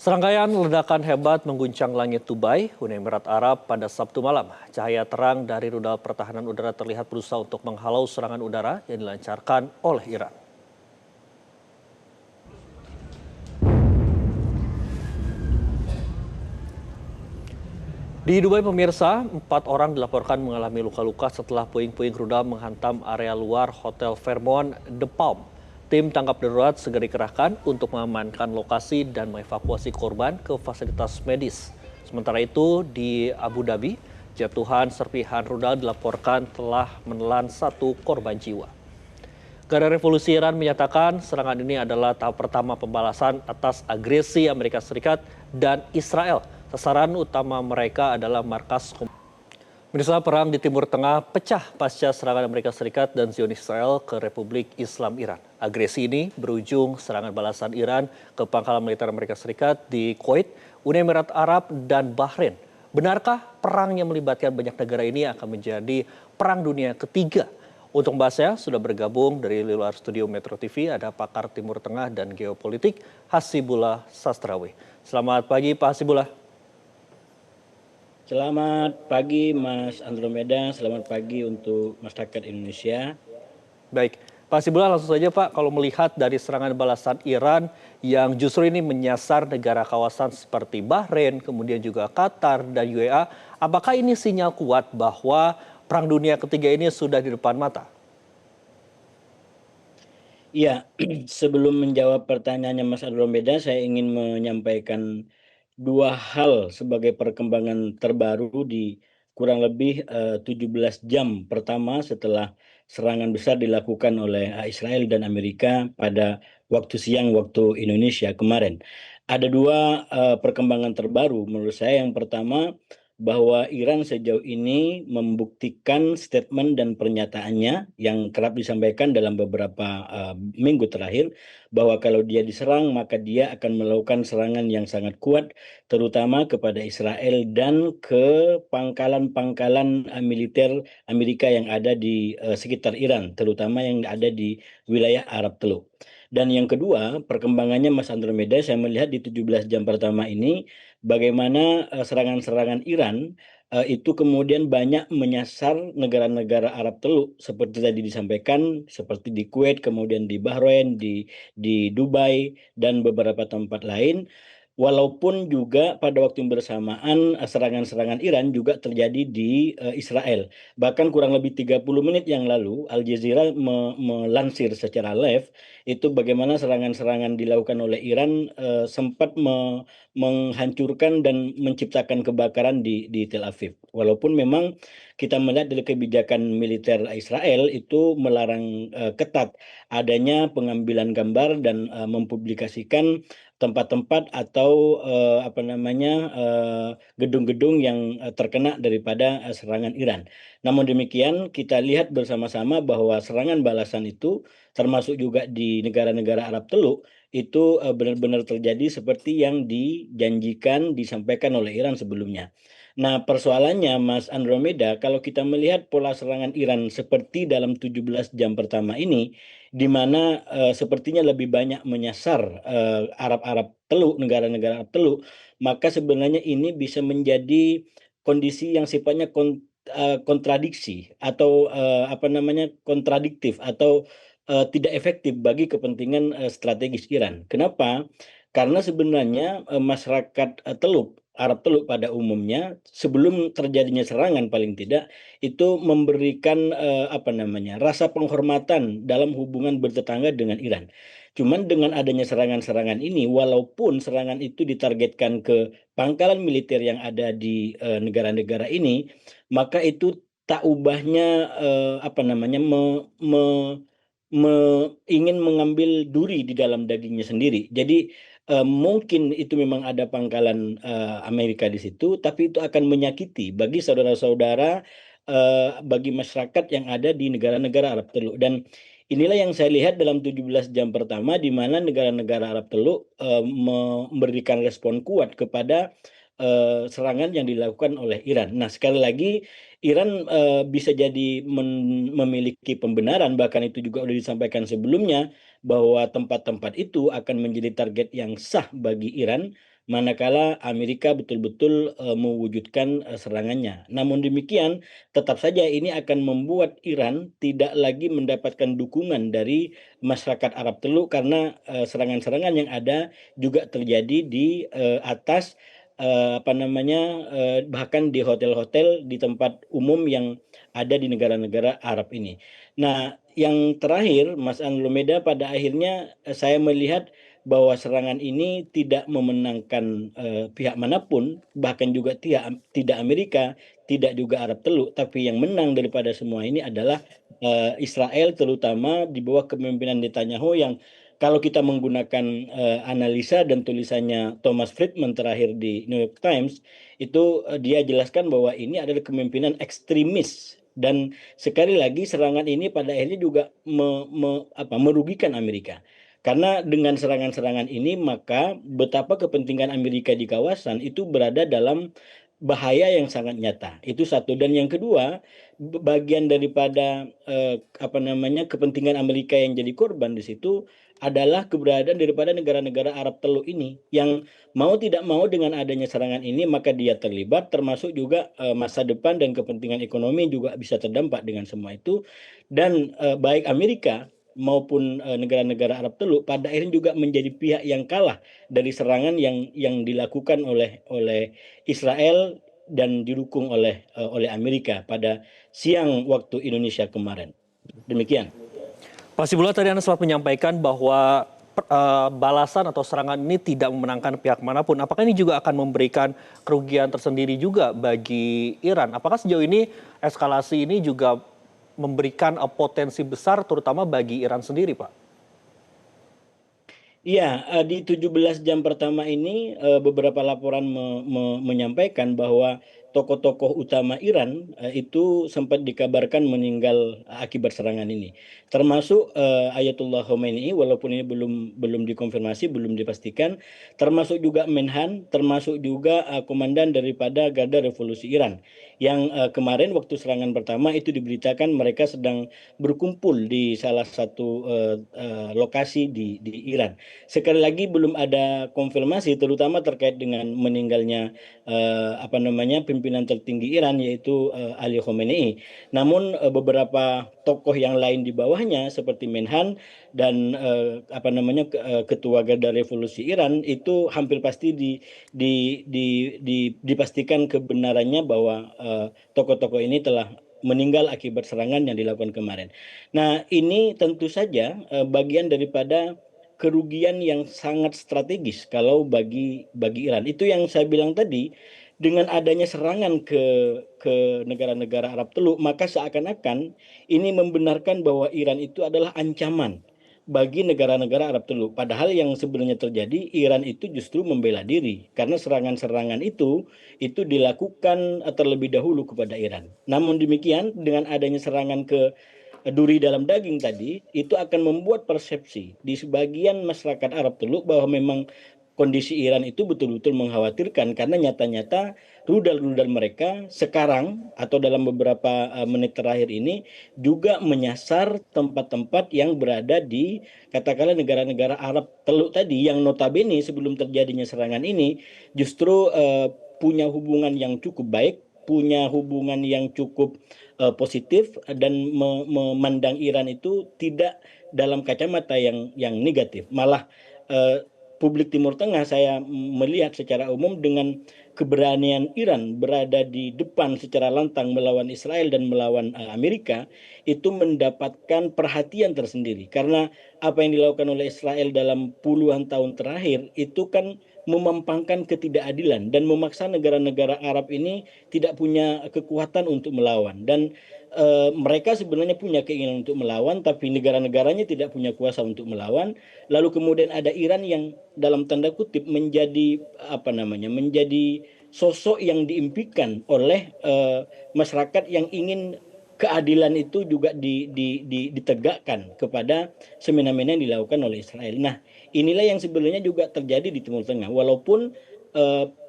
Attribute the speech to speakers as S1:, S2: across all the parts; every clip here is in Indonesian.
S1: Serangkaian ledakan hebat mengguncang langit Dubai, Uni Emirat Arab pada Sabtu malam. Cahaya terang dari rudal pertahanan udara terlihat berusaha untuk menghalau serangan udara yang dilancarkan oleh Iran. Di Dubai pemirsa, 4 orang dilaporkan mengalami luka-luka setelah puing-puing rudal menghantam area luar Hotel Fairmont The Palm. Tim tangkap darurat segera dikerahkan untuk mengamankan lokasi dan mengevakuasi korban ke fasilitas medis. Sementara itu di Abu Dhabi, jatuhan serpihan rudal dilaporkan telah menelan 1 korban jiwa. Garda Revolusi Iran menyatakan serangan ini adalah tahap pertama pembalasan atas agresi Amerika Serikat dan Israel. Sasaran utama mereka adalah markas. Pemirsa, perang di Timur Tengah pecah pasca serangan Amerika Serikat dan Zionis Israel ke Republik Islam Iran. Agresi ini berujung serangan balasan Iran ke pangkalan militer Amerika Serikat di Kuwait, Uni Emirat Arab, dan Bahrain. Benarkah perang yang melibatkan banyak negara ini akan menjadi perang dunia ketiga? Untuk membahasnya sudah bergabung dari luar studio Metro TV ada pakar Timur Tengah dan geopolitik Hasibullah Sastrawi. Selamat pagi Pak Hasibullah.
S2: Selamat pagi Mas Andromeda, selamat pagi untuk masyarakat Indonesia.
S1: Baik, Pak Hasibullah langsung saja Pak, kalau melihat dari serangan balasan Iran yang justru ini menyasar negara kawasan seperti Bahrain, kemudian juga Qatar dan UAE, apakah ini sinyal kuat bahwa perang dunia ketiga ini sudah di depan mata?
S2: Iya, sebelum menjawab pertanyaannya Mas Andromeda, saya ingin menyampaikan 2 hal sebagai perkembangan terbaru di kurang lebih 17 jam pertama setelah serangan besar dilakukan oleh Israel dan Amerika pada waktu siang waktu Indonesia kemarin. Ada 2 perkembangan terbaru menurut saya. Yang pertama, bahwa Iran sejauh ini membuktikan statement dan pernyataannya yang kerap disampaikan dalam beberapa minggu terakhir, bahwa kalau dia diserang maka dia akan melakukan serangan yang sangat kuat, terutama kepada Israel dan ke pangkalan-pangkalan militer Amerika yang ada di sekitar Iran, terutama yang ada di wilayah Arab Teluk. Dan yang kedua, perkembangannya Mas Andromeda, saya melihat di 17 jam pertama ini bagaimana serangan-serangan Iran itu kemudian banyak menyasar negara-negara Arab Teluk seperti tadi disampaikan, seperti di Kuwait, kemudian di Bahrain, di Dubai dan beberapa tempat lain. Walaupun juga pada waktu yang bersamaan serangan-serangan Iran juga terjadi di Israel. Bahkan kurang lebih 30 menit yang lalu Al Jazeera melansir secara live itu bagaimana serangan-serangan dilakukan oleh Iran sempat menghancurkan dan menciptakan kebakaran di Tel Aviv. Walaupun memang kita melihat dari kebijakan militer Israel itu melarang ketat adanya pengambilan gambar dan mempublikasikan tempat-tempat atau gedung-gedung yang terkena daripada serangan Iran. Namun demikian kita lihat bersama-sama bahwa serangan balasan itu termasuk juga di negara-negara Arab Teluk itu benar-benar terjadi seperti yang dijanjikan, disampaikan oleh Iran sebelumnya. Nah, persoalannya Mas Andromeda, kalau kita melihat pola serangan Iran seperti dalam 17 jam pertama ini, di mana sepertinya lebih banyak menyasar Arab-Arab Teluk, negara-negara Arab Teluk, maka sebenarnya ini bisa menjadi kondisi yang sifatnya kontradiksi atau kontradiktif atau tidak efektif bagi kepentingan strategis Iran. Kenapa? Karena sebenarnya masyarakat Arab Teluk pada umumnya sebelum terjadinya serangan paling tidak itu memberikan rasa penghormatan dalam hubungan bertetangga dengan Iran. Cuman dengan adanya serangan-serangan ini, walaupun serangan itu ditargetkan ke pangkalan militer yang ada di negara-negara ini, maka itu tak ubahnya ingin mengambil duri di dalam dagingnya sendiri. Jadi mungkin itu memang ada pangkalan Amerika di situ, tapi itu akan menyakiti bagi saudara-saudara, bagi masyarakat yang ada di negara-negara Arab Teluk. Dan inilah yang saya lihat dalam 17 jam pertama di mana negara-negara Arab Teluk memberikan respon kuat kepada serangan yang dilakukan oleh Iran. Nah, sekali lagi Iran bisa jadi memiliki pembenaran, bahkan itu juga sudah disampaikan sebelumnya, bahwa tempat-tempat itu akan menjadi target yang sah bagi Iran manakala Amerika betul-betul mewujudkan serangannya. Namun demikian, tetap saja ini akan membuat Iran tidak lagi mendapatkan dukungan dari masyarakat Arab Teluk karena serangan-serangan yang ada juga terjadi di atas bahkan di hotel-hotel di tempat umum yang ada di negara-negara Arab ini. Nah, yang terakhir, Mas Andromeda, pada akhirnya saya melihat bahwa serangan ini tidak memenangkan pihak manapun, bahkan juga tidak Amerika, tidak juga Arab Teluk, tapi yang menang daripada semua ini adalah Israel, terutama di bawah kepemimpinan Netanyahu yang kalau kita menggunakan analisa dan tulisannya Thomas Friedman terakhir di New York Times, itu dia jelaskan bahwa ini adalah kepemimpinan ekstremis. Dan sekali lagi serangan ini pada akhirnya juga merugikan Amerika. Karena dengan serangan-serangan ini maka betapa kepentingan Amerika di kawasan itu berada dalam bahaya yang sangat nyata. Itu satu. Dan yang kedua, bagian daripada kepentingan Amerika yang jadi korban di situ adalah keberadaan daripada negara-negara Arab Teluk ini yang mau tidak mau dengan adanya serangan ini maka dia terlibat, termasuk juga masa depan dan kepentingan ekonomi juga bisa terdampak dengan semua itu. Dan baik Amerika maupun negara-negara Arab Teluk pada akhirnya juga menjadi pihak yang kalah dari serangan yang dilakukan oleh Israel dan didukung oleh Amerika pada siang waktu Indonesia kemarin. Demikian.
S1: Pak Sibula, tadi Anda sempat menyampaikan bahwa balasan atau serangan ini tidak memenangkan pihak manapun. Apakah ini juga akan memberikan kerugian tersendiri juga bagi Iran? Apakah sejauh ini eskalasi ini juga memberikan potensi besar terutama bagi Iran sendiri, Pak?
S2: Iya, di 17 jam pertama ini beberapa laporan menyampaikan bahwa tokoh-tokoh utama Iran itu sempat dikabarkan meninggal akibat serangan ini. Termasuk Ayatullah Khomeini, walaupun ini belum dikonfirmasi, belum dipastikan, termasuk juga Menhan, termasuk juga komandan daripada Garda Revolusi Iran yang kemarin waktu serangan pertama itu diberitakan mereka sedang berkumpul di salah satu lokasi di Iran. Sekali lagi belum ada konfirmasi terutama terkait dengan meninggalnya pimpinan tertinggi Iran yaitu Ali Khamenei. Namun beberapa tokoh yang lain di bawahnya seperti Menhan dan ketua Garda Revolusi Iran itu hampir pasti dipastikan kebenarannya bahwa tokoh-tokoh ini telah meninggal akibat serangan yang dilakukan kemarin. Nah, ini tentu saja bagian daripada kerugian yang sangat strategis kalau bagi Iran. Itu yang saya bilang tadi, dengan adanya serangan ke negara-negara Arab Teluk, maka seakan-akan ini membenarkan bahwa Iran itu adalah ancaman bagi negara-negara Arab Teluk. Padahal yang sebenarnya terjadi, Iran itu justru membela diri karena serangan-serangan itu dilakukan terlebih dahulu kepada Iran. Namun demikian, dengan adanya serangan ke duri dalam daging tadi, itu akan membuat persepsi di sebagian masyarakat Arab Teluk bahwa memang kondisi Iran itu betul-betul mengkhawatirkan karena nyata-nyata rudal-rudal mereka sekarang atau dalam beberapa menit terakhir ini juga menyasar tempat-tempat yang berada di katakanlah negara-negara Arab Teluk tadi yang notabene sebelum terjadinya serangan ini justru punya hubungan yang cukup baik, punya hubungan yang cukup positif dan memandang Iran itu tidak dalam kacamata yang negatif. Malah publik Timur Tengah saya melihat secara umum dengan keberanian Iran berada di depan secara lantang melawan Israel dan melawan Amerika itu mendapatkan perhatian tersendiri karena apa yang dilakukan oleh Israel dalam puluhan tahun terakhir itu kan memampangkan ketidakadilan dan memaksa negara-negara Arab ini tidak punya kekuatan untuk melawan dan mereka sebenarnya punya keinginan untuk melawan tapi negara-negaranya tidak punya kuasa untuk melawan. Lalu kemudian ada Iran yang dalam tanda kutip menjadi menjadi sosok yang diimpikan oleh masyarakat yang ingin keadilan itu juga ditegakkan kepada semena-mena yang dilakukan oleh Israel. Nah, inilah yang sebenarnya juga terjadi di Timur Tengah. Walaupun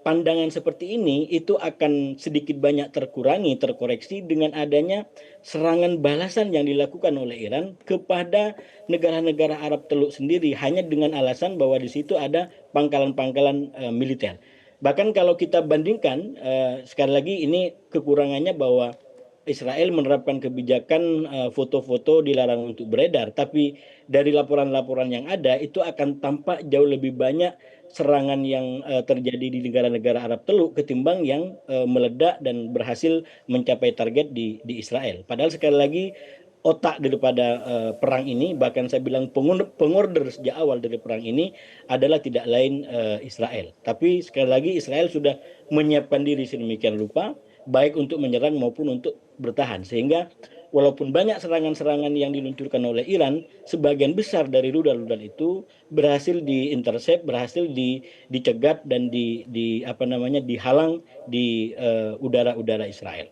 S2: pandangan seperti ini itu akan sedikit banyak terkurangi, terkoreksi dengan adanya serangan balasan yang dilakukan oleh Iran kepada negara-negara Arab Teluk sendiri hanya dengan alasan bahwa di situ ada pangkalan-pangkalan militer. Bahkan kalau kita bandingkan, sekali lagi ini kekurangannya bahwa Israel menerapkan kebijakan foto-foto dilarang untuk beredar, tapi dari laporan-laporan yang ada itu akan tampak jauh lebih banyak serangan yang terjadi di negara-negara Arab Teluk ketimbang yang meledak dan berhasil mencapai target di Israel. Padahal sekali lagi otak daripada perang ini, bahkan saya bilang pengorder sejak awal dari perang ini adalah tidak lain Israel. Tapi sekali lagi Israel sudah menyiapkan diri sedemikian rupa, baik untuk menyerang maupun untuk bertahan. Sehingga walaupun banyak serangan-serangan yang diluncurkan oleh Iran, sebagian besar dari rudal-rudal itu berhasil diintercept, berhasil dicegat dan dihalang di udara-udara Israel.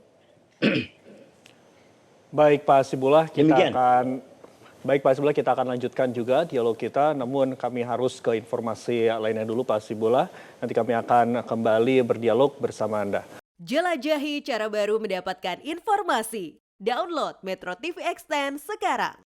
S1: Baik Pak Hasibullah,
S2: Demikian.
S1: kita akan lanjutkan juga dialog kita, namun kami harus ke informasi lainnya dulu Pak Hasibullah. Nanti kami akan kembali berdialog bersama Anda.
S3: Jelajahi cara baru mendapatkan informasi. Download Metro TV Extend sekarang.